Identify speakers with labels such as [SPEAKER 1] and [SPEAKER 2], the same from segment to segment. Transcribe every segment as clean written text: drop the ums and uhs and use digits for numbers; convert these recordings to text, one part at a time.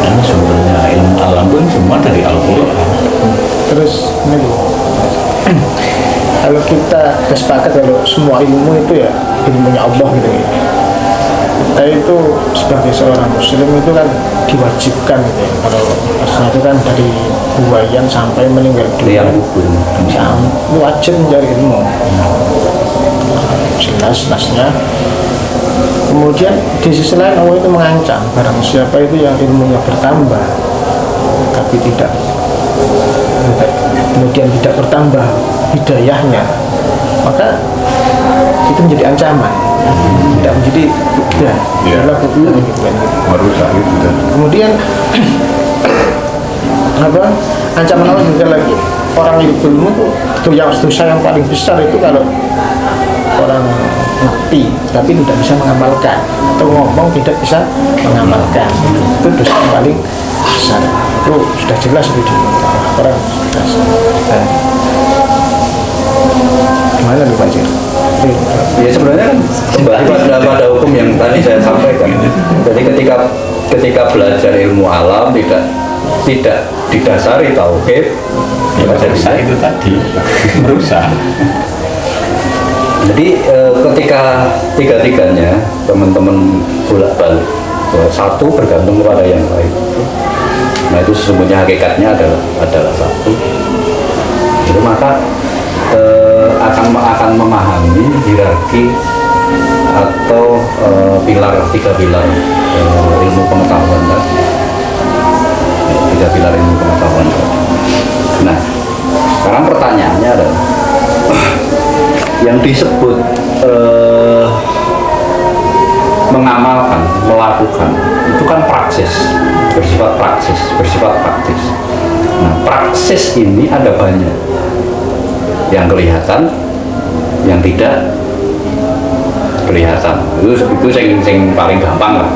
[SPEAKER 1] Ini sumbernya ilmu alam pun semua dari Al-Quran.
[SPEAKER 2] Terus ini kalau kita sepakat kalau semua ilmu itu ya ilmunya Allah gitu ya, kita itu sebagai seorang muslim itu kan diwajibkan gitu ya. Kalau Rasulullah itu kan dari buayan sampai meninggal dunia itu wajib mencari ilmu, jelas nasnya. Kemudian di sisi lain Allah itu mengancam barang siapa itu yang ilmunya bertambah tapi kemudian tidak bertambah hidayahnya, maka itu menjadi ancaman, tidak menjadi
[SPEAKER 1] merusak itu.
[SPEAKER 2] Kemudian ancaman Allah juga lagi, orang ilmu itu yang dosa yang paling besar itu kalau orang ngerti tapi tidak bisa mengamalkan, atau ngomong tidak bisa mengamalkan, itu dosa yang paling besar. Itu sudah jelas di orang. Gimana nih Pak Jir?
[SPEAKER 3] Ya sebenarnya kan kembali pada hukum yang tadi saya sampaikan. Jadi ketika belajar ilmu alam tidak didasari tauhid,
[SPEAKER 1] Ya merusak itu tadi, merusak.
[SPEAKER 3] Jadi ketika tiga-tiganya teman-teman bolak-balik, satu bergantung kepada yang lain. Nah itu sesungguhnya hakikatnya adalah satu. Jadi maka akan memahami hierarki atau tiga pilar ilmu pengetahuan tadi. Tiga pilar ilmu pengetahuan tadi. Nah sekarang pertanyaannya adalah yang disebut mengamalkan, melakukan itu kan bersifat praktis. Nah, praksis ini ada banyak, yang kelihatan, yang tidak kelihatan. Itu yang paling gampang lah,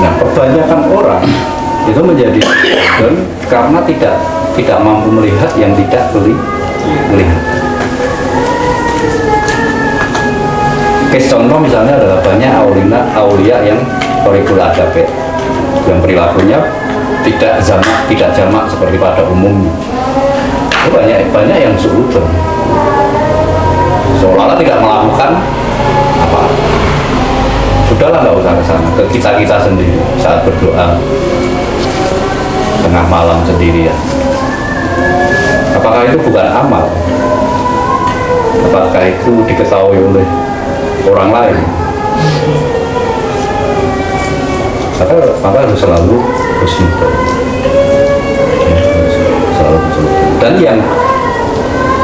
[SPEAKER 3] Nah, kebanyakan orang itu menjadi karena tidak mampu melihat yang tidak melihat. Contoh misalnya adalah banyak aulia yang thariqul adab, yang perilakunya tidak jamak seperti pada umumnya. Itu banyak yang suudon, seolah-olah tidak melakukan apa. Sudahlah, nggak usah ke sana, ke kita sendiri saat berdoa tengah malam sendirian. Apakah itu bukan amal? Apakah itu diketahui oleh orang lain? Maka harus selalu husnudzon. Dan yang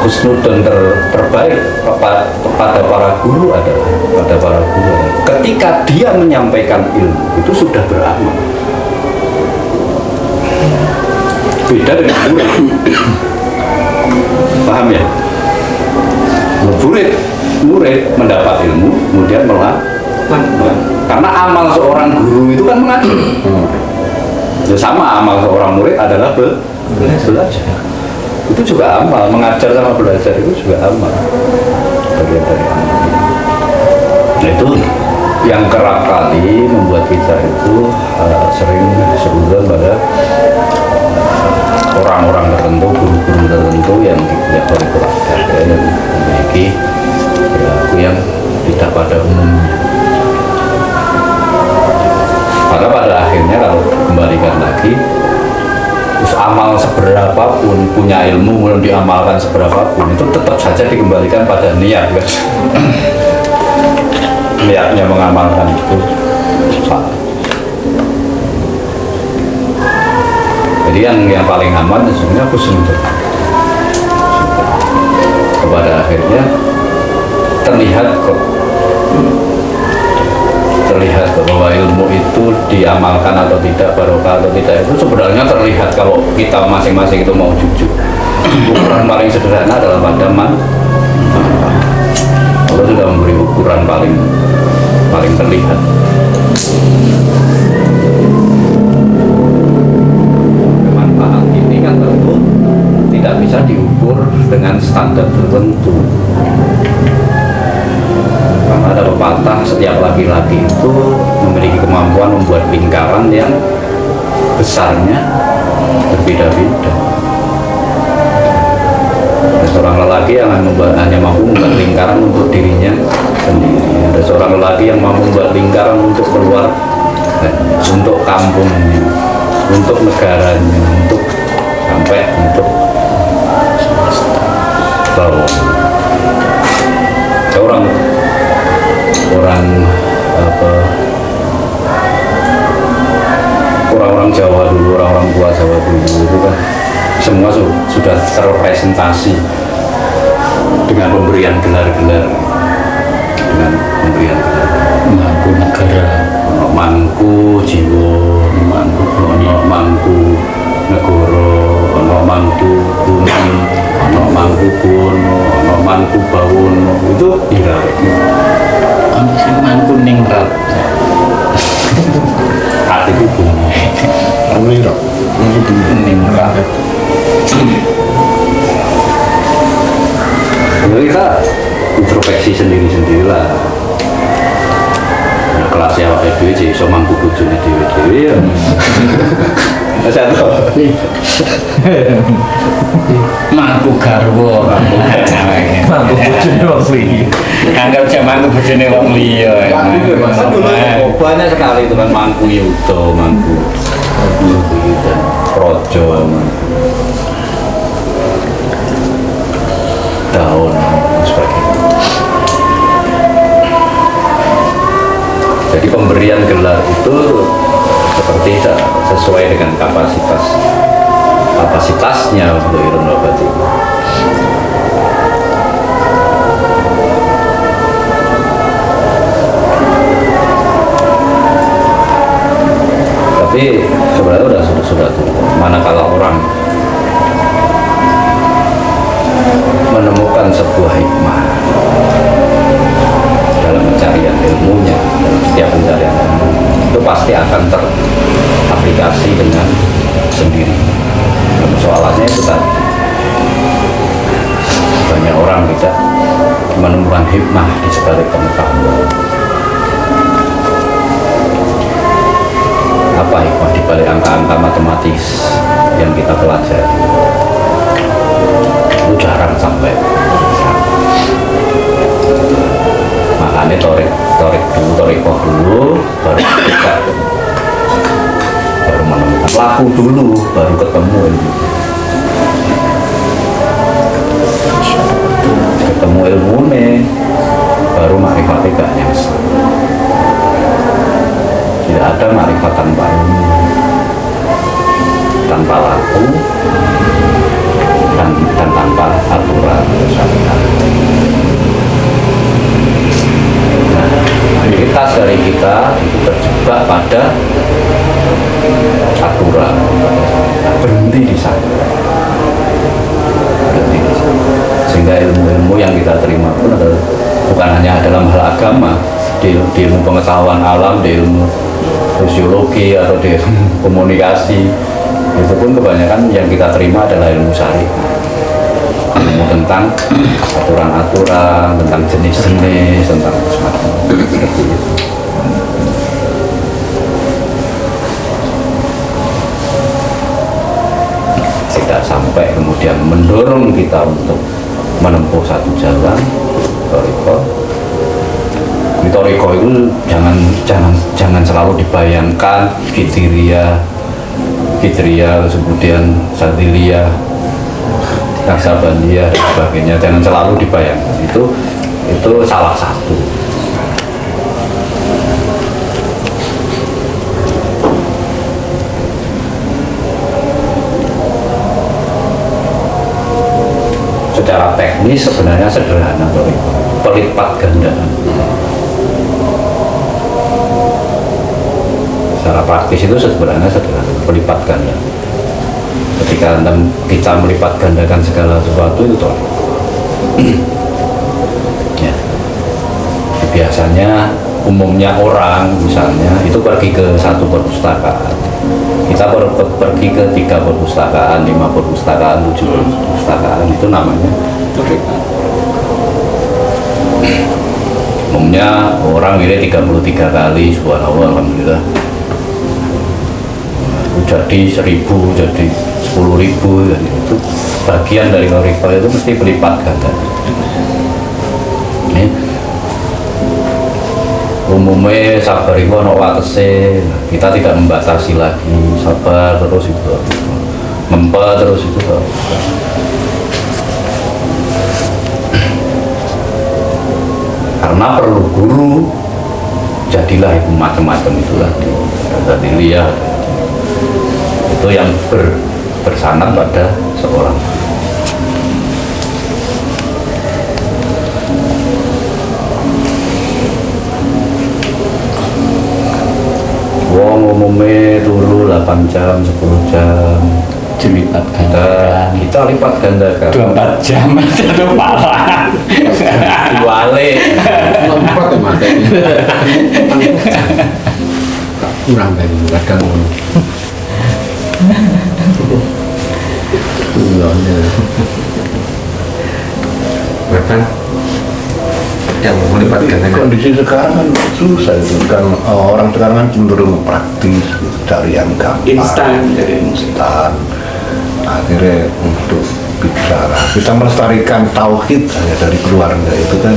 [SPEAKER 3] husnudzon terbaik kepada para guru adalah ketika dia menyampaikan ilmu itu sudah beramal. Beda dengan murid. Paham ya? Murid mendapat ilmu kemudian melakukan, karena amal seorang guru itu kan mengajar. Ya sama, amal seorang murid adalah belajar. Itu juga amal, mengajar sama belajar itu juga amal, bagian dari amal. Nah itu yang kerap kali membuat kita itu sering seuzon pada orang-orang tertentu, guru-guru tertentu yang tidak berkeluarga, yang memiliki perilaku yang tidak pada umumnya. Maka pada akhirnya kalau dikembalikan lagi, terus amal seberapapun, punya ilmu belum diamalkan seberapapun, itu tetap saja dikembalikan pada niat, kan? Niatnya mengamalkan itu salah. Jadi yang paling aman sebenarnya husnudzon. Kepada akhirnya terlihat bahwa ilmu itu diamalkan atau tidak, barokah atau tidak, itu sebenarnya terlihat kalau kita masing-masing itu mau jujur. Ukuran paling sederhana adalah pada Allah sudah memberi ukuran paling terlihat. Manfaat ini kan tentu tidak bisa diukur dengan standar tertentu. Karena ada pepatah setiap laki-laki itu memiliki kemampuan membuat lingkaran yang besarnya berbeda-beda. Ada seorang lelaki yang hanya mampu membuat lingkaran untuk dirinya sendiri. Ada seorang lelaki yang mampu membuat lingkaran untuk keluarga, untuk kampungnya, untuk negaranya, untuk sampai untuk bawah. Orang-orang Jawa dulu, orang-orang tua Jawa dulu itu kan semua sudah terrepresentasi dengan pemberian gelar-gelar, dengan pemberian gelar
[SPEAKER 1] Mangku negara,
[SPEAKER 3] ono mangku jiwa, ono mangku negara, ono mangku bumi, ono mangku kuno, ono mangku bawono, itu hierarki.
[SPEAKER 1] ono sing mangku ningrat.
[SPEAKER 3] Hati itu bumi.
[SPEAKER 2] Amiro
[SPEAKER 1] Ningrat.
[SPEAKER 3] Jadi kita introspeksi sendiri-sendirilah. Nah, kelasnya awak dhewe sih iso mangku bojone dhewe-dhewe ya. Satu.
[SPEAKER 1] Mangku garwa. Mangku bojone wong liya. Anggap aja mangku bojone wong liya.
[SPEAKER 3] Banyak sekali itu kan mangku yuda, mangku dan projo, daun dan sebagainya. Jadi pemberian gelar itu seperti sesuai dengan kapasitasnya untuk ilmu nabati. Tapi sebenarnya sudah manakala orang menemukan sebuah hikmah dalam pencarian ilmunya, dalam setiap pencarian ilmu, itu pasti akan teraplikasi dengan sendiri. Dan persoalannya itu tadi, banyak orang tidak menemukan hikmah di sebalik pengetahuan. Apa hikmah di balik angka-angka matematis yang kita pelajari? Itu jarang sampai. Makanya torikoh dulu, baru kita baru menemukan laku dulu, baru ketemu ilmu nih, baru ma'rifatnya gak nyasa. Tidak ada ma'rifat tanpa ilmu, tanpa laku, dan tanpa aturan syariat. Mayoritas dari kita itu terjebak pada aturan, berhenti di sana. Sehingga ilmu-ilmu yang kita terima pun adalah, bukan hanya dalam hal agama, di ilmu pengetahuan alam, di ilmu sosiologi atau di ilmu komunikasi, itu pun kebanyakan yang kita terima adalah ilmu syariat, ilmu tentang aturan-aturan, tentang jenis-jenis, tentang semacam seperti itu. Tidak sampai kemudian mendorong kita untuk menempuh satu jalan toriko. Di toriko itu jangan selalu dibayangkan Fitriyah, kemudian Sadiliyah, Naksabandiyah dan sebagainya. Jangan selalu dibayangkan, itu salah satu. Secara teknis sebenarnya sederhana, pelipat gandaan. Secara praktis itu sebenarnya sederhana, pelipat ganda. Ketika kita melipat gandakan segala sesuatu itu toh. Ya. Biasanya umumnya orang misalnya itu pergi ke satu perpustakaan, kita pergi ke 3 perpustakaan, 5 perpustakaan, 7 perpustakaan, itu namanya umumnya orang milih 33 kali subhanallah alhamdulillah. Jadi 1.000, jadi 10.000, jadi itu bagian dari ma'rifah itu mesti berlipat ganda. Ini umumnya sabar itu ono watese, kita tidak membatasi lagi, sabar terus itu, memper terus itu. Karena perlu guru, jadilah itu macam-macam itu tadi. Tadi lihat itu yang bersanad pada seorang. Wong umumnya turu 8 jam, 10 jam.
[SPEAKER 1] Dilipat
[SPEAKER 3] Kita lipat gandakan
[SPEAKER 1] 24 jam itu parah.
[SPEAKER 3] Diwale
[SPEAKER 4] lompat ya mata ini kurang dari kadang bahkan yang melipat gandakan
[SPEAKER 5] kondisi sekarang kan susah itu kan, orang sekarang kan cenderung praktis gitu, cari yang gampang
[SPEAKER 2] Instan.
[SPEAKER 5] jadi instan. Akhirnya untuk bicara kita melestarikan tauhid hanya dari keluarga itu kan,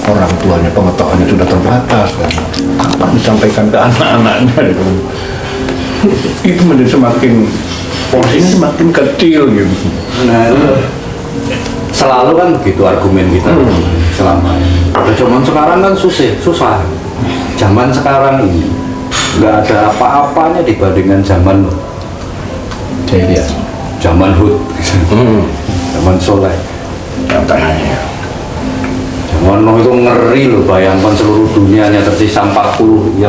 [SPEAKER 5] orang tuanya pengetahuannya sudah terbatas kan, kapan disampaikan ke anak-anaknya gitu. Itu menjadi semakin porsinya semakin kecil gitu.
[SPEAKER 3] Nah itu selalu kan begitu argumen kita selama ini. Pada zaman sekarang kan susah. Zaman sekarang ini nggak ada apa-apanya dibandingkan zaman
[SPEAKER 1] Jahiliyah.
[SPEAKER 3] zaman Hud, zaman Soleh.
[SPEAKER 5] Katanya
[SPEAKER 3] Zaman Nuh itu ngeri loh, bayangkan seluruh dunianya tersisa 40,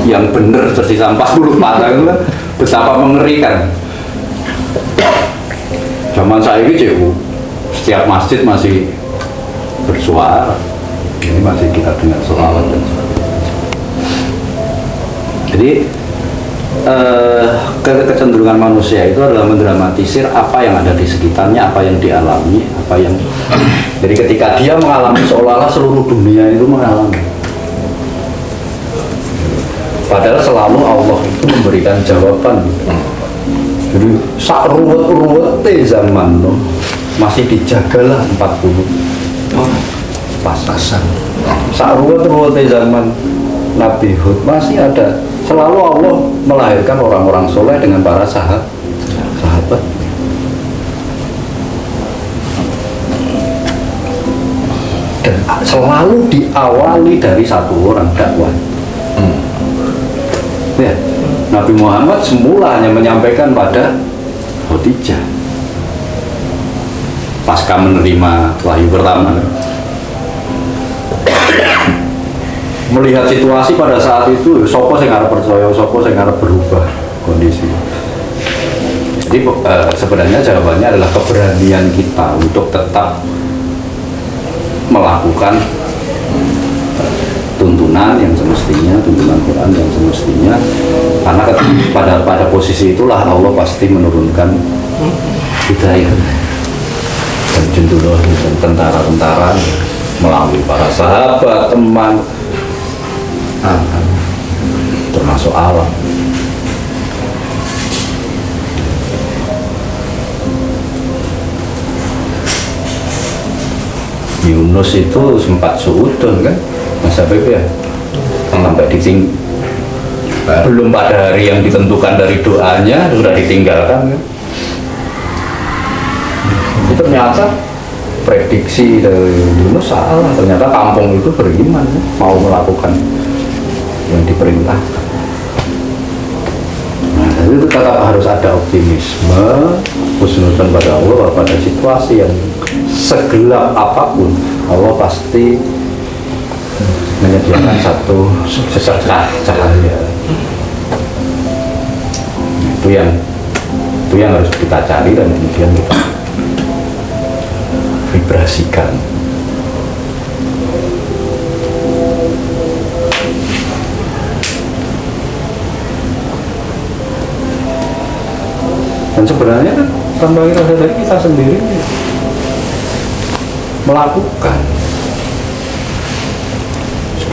[SPEAKER 3] yang bener tersisa 40 mata itu kan betapa mengerikan. Zaman saya ini setiap masjid masih bersuara, ini masih kita dengar sholawat dan sebagainya. Jadi kecenderungan manusia itu adalah mendramatisir apa yang ada di sekitarnya, apa yang dialami, apa yang jadi ketika dia mengalami seolah-olah seluruh dunia itu mengalami, padahal selalu Allah itu memberikan jawaban. Jadi sak ruwet-ruwete zaman Nuh masih dijagalah 40 pasan. Sak ruwet-ruwete zaman Nabi Hud masih ada, selalu Allah melahirkan orang-orang soleh dengan para sahabat. Dan selalu diawali dari satu orang dakwah. Ya, Nabi Muhammad semula hanya menyampaikan pada Khadijah pasca menerima wahyu pertama. Melihat situasi pada saat itu, sopo sing arep percaya, sopo sing arep berubah kondisi. Jadi sebenarnya jawabannya adalah keberanian kita untuk tetap melakukan tuntunan yang semestinya, tuntunan Quran yang semestinya, karena pada posisi itulah Allah pasti menurunkan hidayah dan jundullah dan tentara-tentara melalui para sahabat, teman, termasuk alam. Yunus itu sempat suudon kan, Mas Habib ya, sampai belum pada hari yang ditentukan dari doanya sudah ditinggalkan kan. Itu ternyata prediksi dari Yunus salah, ternyata kampung itu beriman mau melakukan yang diperintahkan. Nah, itu tetap harus ada optimisme, husnudzon pada Allah, pada situasi yang segelap apapun Allah pasti menyediakan satu secercah cahaya. Itu yang harus kita cari dan kemudian kita vibrasikan. Dan sebenarnya kan tanpa kita sadari kita sendiri melakukan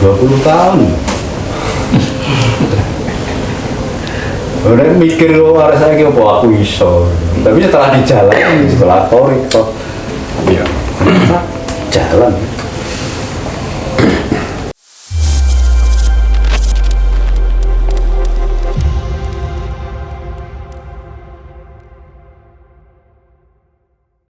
[SPEAKER 3] 20 tahun. Orang mikir harus saya apa aku iso. Tapi setelah dijalani, setelah torik kok,
[SPEAKER 5] Iya.
[SPEAKER 3] jalan.